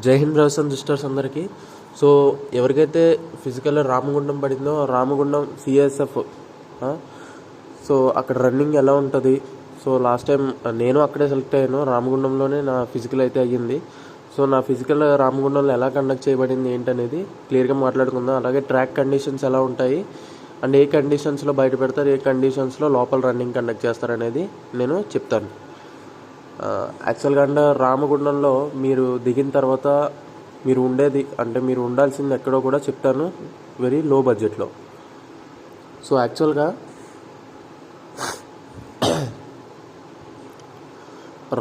జై Hind brothers and sisters అందరికీ. So ఎవరికైతే ఫిజికల్ రామగుండం పడిందో రామగుండం సిఎస్ఎఫ్, సో అక్కడ రన్నింగ్ ఎలా ఉంటుంది. సో లాస్ట్ టైం నేను అక్కడే సెలెక్ట్ అయ్యాను, రామగుండంలోనే నా ఫిజికల్ అయితే అయ్యింది. సో నా ఫిజికల్ రామగుండంలో ఎలా కండక్ట్ చేయబడింది ఏంటనేది క్లియర్గా మాట్లాడుకుందాం. అలాగే ట్రాక్ కండిషన్స్ ఎలా ఉంటాయి అండ్ ఏ కండిషన్స్లో బయట పెడతారు, ఏ కండిషన్స్లో లోపల రన్నింగ్ కండక్ట్ చేస్తారనేది నేను చెప్తాను. యాక్చువల్గా అంటే రామగుండంలో మీరు దిగిన తర్వాత మీరు ఉండేది అంటే మీరు ఉండాల్సింది ఎక్కడో కూడా చెప్తాను, వెరీ లో బడ్జెట్లో. సో యాక్చువల్గా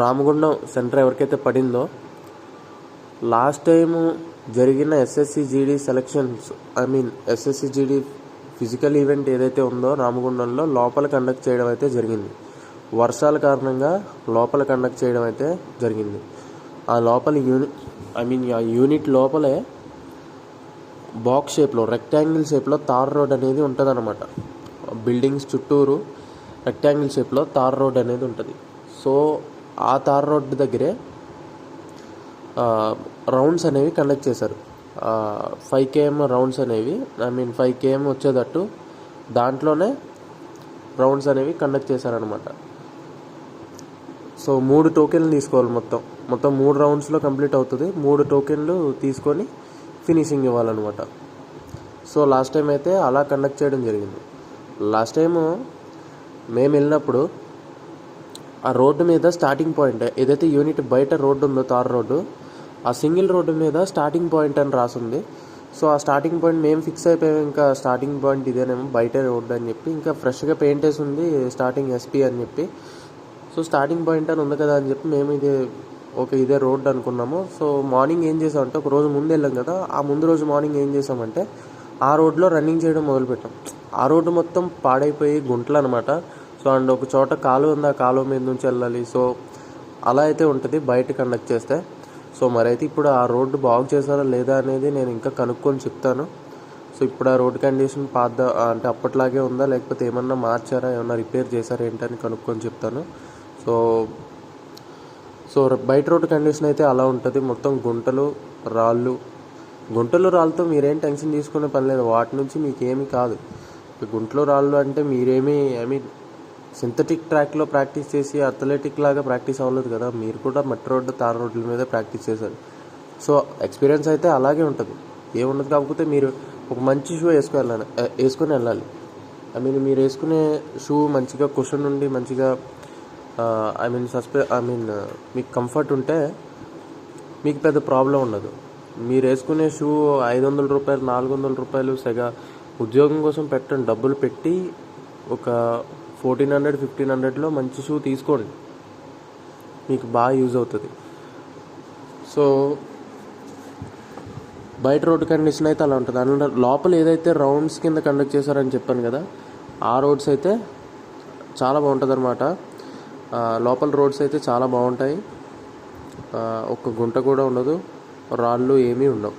రామగుండం సెంటర్ ఎవరికైతే పడిందో లాస్ట్ టైము జరిగిన SSC selections, SSC GD physical event ఏదైతే ఉందో రామగుండంలో లోపల కండక్ట్ చేయడం అయితే జరిగింది. వర్షాల కారణంగా లోపల కండక్ట్ చేయడం అయితే జరిగింది. ఆ లోపల ఆ యూనిట్ లోపలే బాక్స్ షేప్లో, రెక్టాంగిల్ షేప్లో తార్ రోడ్ అనేది ఉంటుంది అనమాట. బిల్డింగ్స్ చుట్టూరు రెక్టాంగిల్ షేప్లో తార్ రోడ్ అనేది ఉంటుంది. సో ఆ తార్ రోడ్ దగ్గరే రౌండ్స్ అనేవి కండక్ట్ చేశారు. 5 km రౌండ్స్ అనేవి 5 km వచ్చేటట్టు దాంట్లోనే రౌండ్స్ అనేవి కండక్ట్ చేశారనమాట. సో 3 టోకెన్లు తీసుకోవాలి, మొత్తం 3 రౌండ్స్లో కంప్లీట్ అవుతుంది. 3 టోకెన్లు తీసుకొని ఫినిషింగ్ ఇవ్వాలన్నమాట. సో లాస్ట్ టైం అయితే అలా కండక్ట్ చేయడం జరిగింది. లాస్ట్ టైము మేము వెళ్ళినప్పుడు ఆ రోడ్డు మీద స్టార్టింగ్ పాయింట్ ఏదైతే యూనిట్ బయట రోడ్డు ఉందో తార్ రోడ్డు, ఆ సింగిల్ రోడ్డు మీద స్టార్టింగ్ పాయింట్ అని రాసింది. సో ఆ స్టార్టింగ్ పాయింట్ మేము ఫిక్స్ అయిపోయాం, ఇంకా స్టార్టింగ్ పాయింట్ ఇదేనేమో బయట రోడ్డు అని చెప్పి, ఇంకా ఫ్రెష్గా పెయింట్ వేసి ఉంది స్టార్టింగ్ ఎస్పీ అని చెప్పి. సో స్టార్టింగ్ పాయింట్ అని ఉంది కదా అని చెప్పి మేము ఇదే రోడ్డు అనుకున్నాము. సో మార్నింగ్ ఏం చేసామంటే, ఒక రోజు ముందు వెళ్ళాం కదా, ఆ ముందు రోజు మార్నింగ్ ఏం చేసామంటే ఆ రోడ్లో రన్నింగ్ చేయడం మొదలుపెట్టాం. ఆ రోడ్డు మొత్తం పాడైపోయి గుంటలు అనమాట. సో అండ్ ఒక చోట కాలువ ఉంది, ఆ కాలువ మీద నుంచి వెళ్ళాలి. సో అలా అయితే ఉంటుంది బయట కండక్ట్ చేస్తే. సో మరైతే ఇప్పుడు ఆ రోడ్డు బాగు చేశారా లేదా అనేది నేను ఇంకా కనుక్కొని చెప్తాను. సో ఇప్పుడు ఆ రోడ్ కండిషన్ అంటే అప్పట్లాగే ఉందా, లేకపోతే ఏమన్నా మార్చారా, ఏమన్నా రిపేర్ చేశారా ఏంటని కనుక్కొని చెప్తాను. సో బయట రోడ్డు కండిషన్ అయితే అలా ఉంటుంది. మొత్తం గుంటలు రాళ్ళతో మీరేం టెన్షన్ తీసుకునే పని లేదు, వాటి నుంచి మీకేమీ కాదు. గుంటలు రాళ్ళు అంటే మీరేమీ సింథటిక్ ట్రాక్లో ప్రాక్టీస్ చేసి అథ్లెటిక్ లాగా ప్రాక్టీస్ అవ్వలేదు కదా, మీరు కూడా మట్టి రోడ్డు తార్ రోడ్ల మీద ప్రాక్టీస్ చేశారు. సో ఎక్స్పీరియన్స్ అయితే అలాగే ఉంటుంది, ఏముండదు. కాకపోతే మీరు ఒక మంచి షూ వేసుకొని వెళ్ళాలి. మీరు వేసుకునే షూ మంచిగా కుషన్ ఉండి మంచిగా మీకు కంఫర్ట్ ఉంటే మీకు పెద్ద ప్రాబ్లం ఉండదు. మీరు వేసుకునే షూ 500 రూపాయలు 400 రూపాయలు సెగా ఉద్యోగం కోసం పెట్టండి, డబ్బులు పెట్టి ఒక 1400-1500లో మంచి షూ తీసుకోండి, మీకు బాగా యూజ్ అవుతుంది. సో బయట రోడ్డు కండిషన్ అయితే అలా ఉంటుంది. అందులో లోపల ఏదైతే రౌండ్స్ కింద కండక్ట్ చేశారని చెప్పాను కదా, ఆ రోడ్స్ అయితే చాలా బాగుంటుంది అనమాట. లోపల రోడ్స్ అయితే చాలా బాగుంటాయి, ఒక్క గుంట కూడా ఉండదు, రాళ్ళు ఏమీ ఉండవు.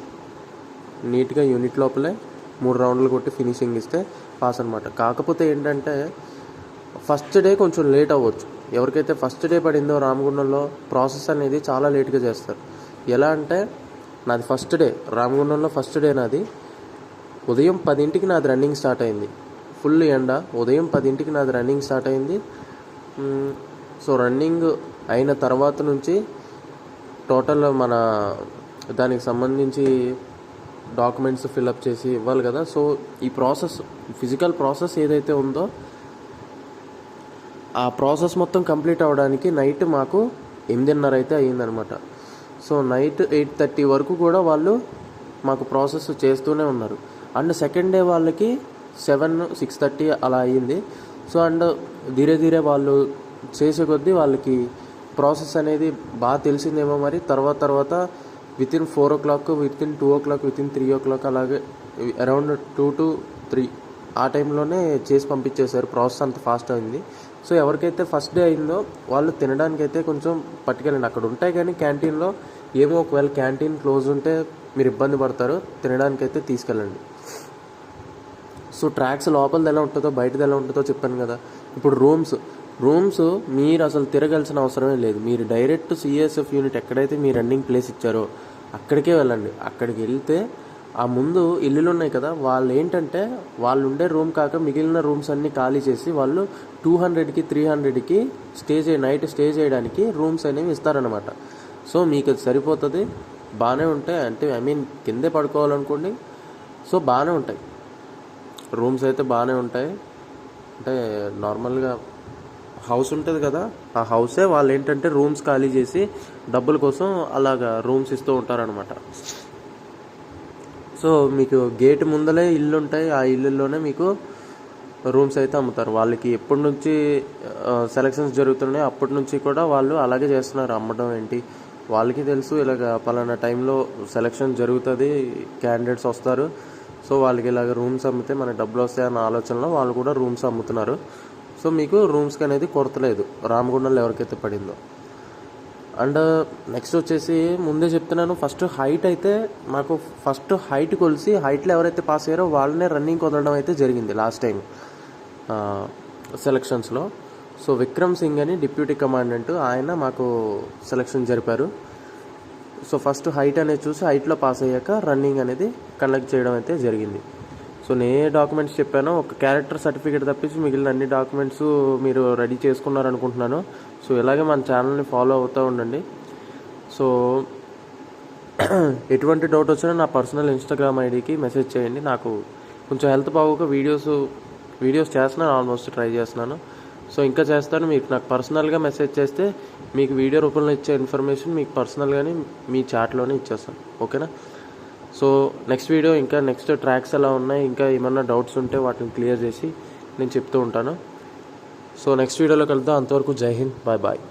నీట్గా యూనిట్ లోపలే 3 రౌండ్లు కొట్టి ఫినిషింగ్ ఇస్తే పాస్ అనమాట. కాకపోతే ఏంటంటే ఫస్ట్ డే కొంచెం లేట్ అవ్వచ్చు. ఎవరికైతే ఫస్ట్ డే పడిందో రామగుండంలో ప్రాసెస్ అనేది చాలా లేట్గా చేస్తారు. ఎలా అంటే నాది ఫస్ట్ డే రామగుండంలో, ఫస్ట్ డే నాది ఉదయం 10ంటికి నాది రన్నింగ్ స్టార్ట్ అయింది. ఫుల్ ఎండ, ఉదయం 10ంటికి నాది రన్నింగ్ స్టార్ట్ అయింది. సో రన్నింగ్ అయిన తర్వాత నుంచి టోటల్ మన దానికి సంబంధించి డాక్యుమెంట్స్ ఫిల్అప్ చేసి ఇవ్వాలి కదా. సో ఈ ప్రాసెస్, ఫిజికల్ ప్రాసెస్ ఏదైతే ఉందో ఆ ప్రాసెస్ మొత్తం కంప్లీట్ అవ్వడానికి నైట్ మాకు 8:30 అయితే అయ్యిందనమాట. సో నైట్ 8:30 వరకు కూడా వాళ్ళు మాకు ప్రాసెస్ చేస్తూనే ఉన్నారు. అండ్ సెకండ్ డే వాళ్ళకి 6:30 అలా అయ్యింది. సో అండ్ ధీరే వాళ్ళు చేసే కొద్దీ వాళ్ళకి ప్రాసెస్ అనేది బాగా తెలిసిందేమో మరి. తర్వాత within 4 o'clock, within 2 o'clock, within 3 o'clock అలాగే అరౌండ్ 2 to 3 ఆ టైంలోనే చేసి పంపించేశారు. ప్రాసెస్ అంత ఫాస్ట్ అయింది. సో ఎవరికైతే ఫస్ట్ డే అయిందో వాళ్ళు తినడానికి అయితే కొంచెం పట్టుకెళ్ళండి. అక్కడ ఉంటాయి కానీ క్యాంటీన్లో ఏమో, ఒకవేళ క్యాంటీన్ క్లోజ్ ఉంటే మీరు ఇబ్బంది పడతారు, తినడానికి అయితే తీసుకెళ్ళండి. సో ట్రాక్స్ లోపలిది ఎలా ఉంటుందో బయటది ఎలా ఉంటుందో చెప్పాను కదా. ఇప్పుడు రూమ్స్ మీరు అసలు తిరగాల్సిన అవసరమే లేదు. మీరు డైరెక్ట్ సిఎస్ఎఫ్ యూనిట్ ఎక్కడైతే మీ రన్నింగ్ ప్లేస్ ఇచ్చారో అక్కడికే వెళ్ళండి. అక్కడికి వెళ్తే ఆ ముందు ఇల్లులు ఉన్నాయి కదా, వాళ్ళు ఏంటంటే వాళ్ళు ఉండే రూమ్ కాక మిగిలిన రూమ్స్ అన్నీ ఖాళీ చేసి వాళ్ళు 200కి 300కి నైట్ స్టే చేయడానికి రూమ్స్ అనేవి ఇస్తారనమాట. సో మీకు అది సరిపోతుంది, బాగానే ఉంటాయి. అంటే కిందే పడుకోవాలనుకోండి, సో బాగానే ఉంటాయి రూమ్స్ అయితే బాగానే ఉంటాయి. అంటే నార్మల్గా హౌస్ ఉంటుంది కదా, ఆ హౌసే వాళ్ళు ఏంటంటే రూమ్స్ ఖాళీ చేసి డబ్బుల కోసం అలాగా రూమ్స్ ఇస్తూ ఉంటారనమాట. సో మీకు గేట్ ముందలే ఇల్లు ఉంటాయి, ఆ ఇల్లుల్లోనే మీకు రూమ్స్ అయితే అమ్ముతారు. వాళ్ళకి ఎప్పటి నుంచి సెలక్షన్స్ జరుగుతున్నాయి అప్పటి నుంచి కూడా వాళ్ళు అలాగే చేస్తున్నారు. అమ్మడం ఏంటి వాళ్ళకి తెలుసు, ఇలాగ పలానా టైంలో సెలక్షన్ జరుగుతుంది, క్యాండిడేట్స్ వస్తారు, సో వాళ్ళకి ఇలాగ రూమ్స్ అమ్మితే మనకి డబ్బులు వస్తాయన్న ఆలోచనలో వాళ్ళు కూడా రూమ్స్ అమ్ముతున్నారు. సో మీకు రూమ్స్కి అనేది కొరత లేదు రామగుండంలో ఎవరికైతే పడిందో. అండ్ నెక్స్ట్ వచ్చేసి ముందే చెప్తున్నాను, ఫస్ట్ హైట్ అయితే మాకు ఫస్ట్ హైట్ కొలిసి హైట్లో ఎవరైతే పాస్ అయ్యారో వాళ్ళనే రన్నింగ్ వదలడం అయితే జరిగింది లాస్ట్ టైం సెలక్షన్స్లో. సో విక్రమ్ సింగ్ అని డిప్యూటీ కమాండెంట్, ఆయన మాకు సెలక్షన్ జరిపారు. సో ఫస్ట్ హైట్ అనేది చూసి హైట్లో పాస్ అయ్యాక రన్నింగ్ అనేది కండక్ట్ చేయడం అయితే జరిగింది. సో నేను ఏ డాక్యుమెంట్స్ చెప్పానో ఒక క్యారెక్టర్ సర్టిఫికేట్ తప్పించి మిగిలిన అన్ని డాక్యుమెంట్స్ మీరు రెడీ చేసుకున్నారనుకుంటున్నాను. సో ఇలాగే మన ఛానల్ని ఫాలో అవుతూ ఉండండి. సో ఎటువంటి డౌట్ వచ్చినా నా పర్సనల్ ఇన్స్టాగ్రామ్ ఐడికి మెసేజ్ చేయండి. నాకు కొంచెం హెల్త్ బాగోక వీడియోస్ చేస్తున్నాను, ఆల్మోస్ట్ ట్రై చేస్తున్నాను. సో ఇంకా చేస్తాను. మీకు నాకు పర్సనల్గా మెసేజ్ చేస్తే మీకు వీడియో రూపంలో ఇచ్చే ఇన్ఫర్మేషన్ మీకు పర్సనల్గానే మీ చాట్లోనే ఇచ్చేస్తాను, ఓకేనా? సో నెక్స్ట్ ట్రాక్స్ ఎలా ఉన్నాయి, ఇంకా ఏమన్నా డౌట్స్ ఉంటే వాటిని క్లియర్ చేసి నేను చెప్తూ ఉంటాను. సో నెక్స్ట్ వీడియోలో కలుద్దాం. అంతవరకు జై హింద్, బాయ్ బాయ్.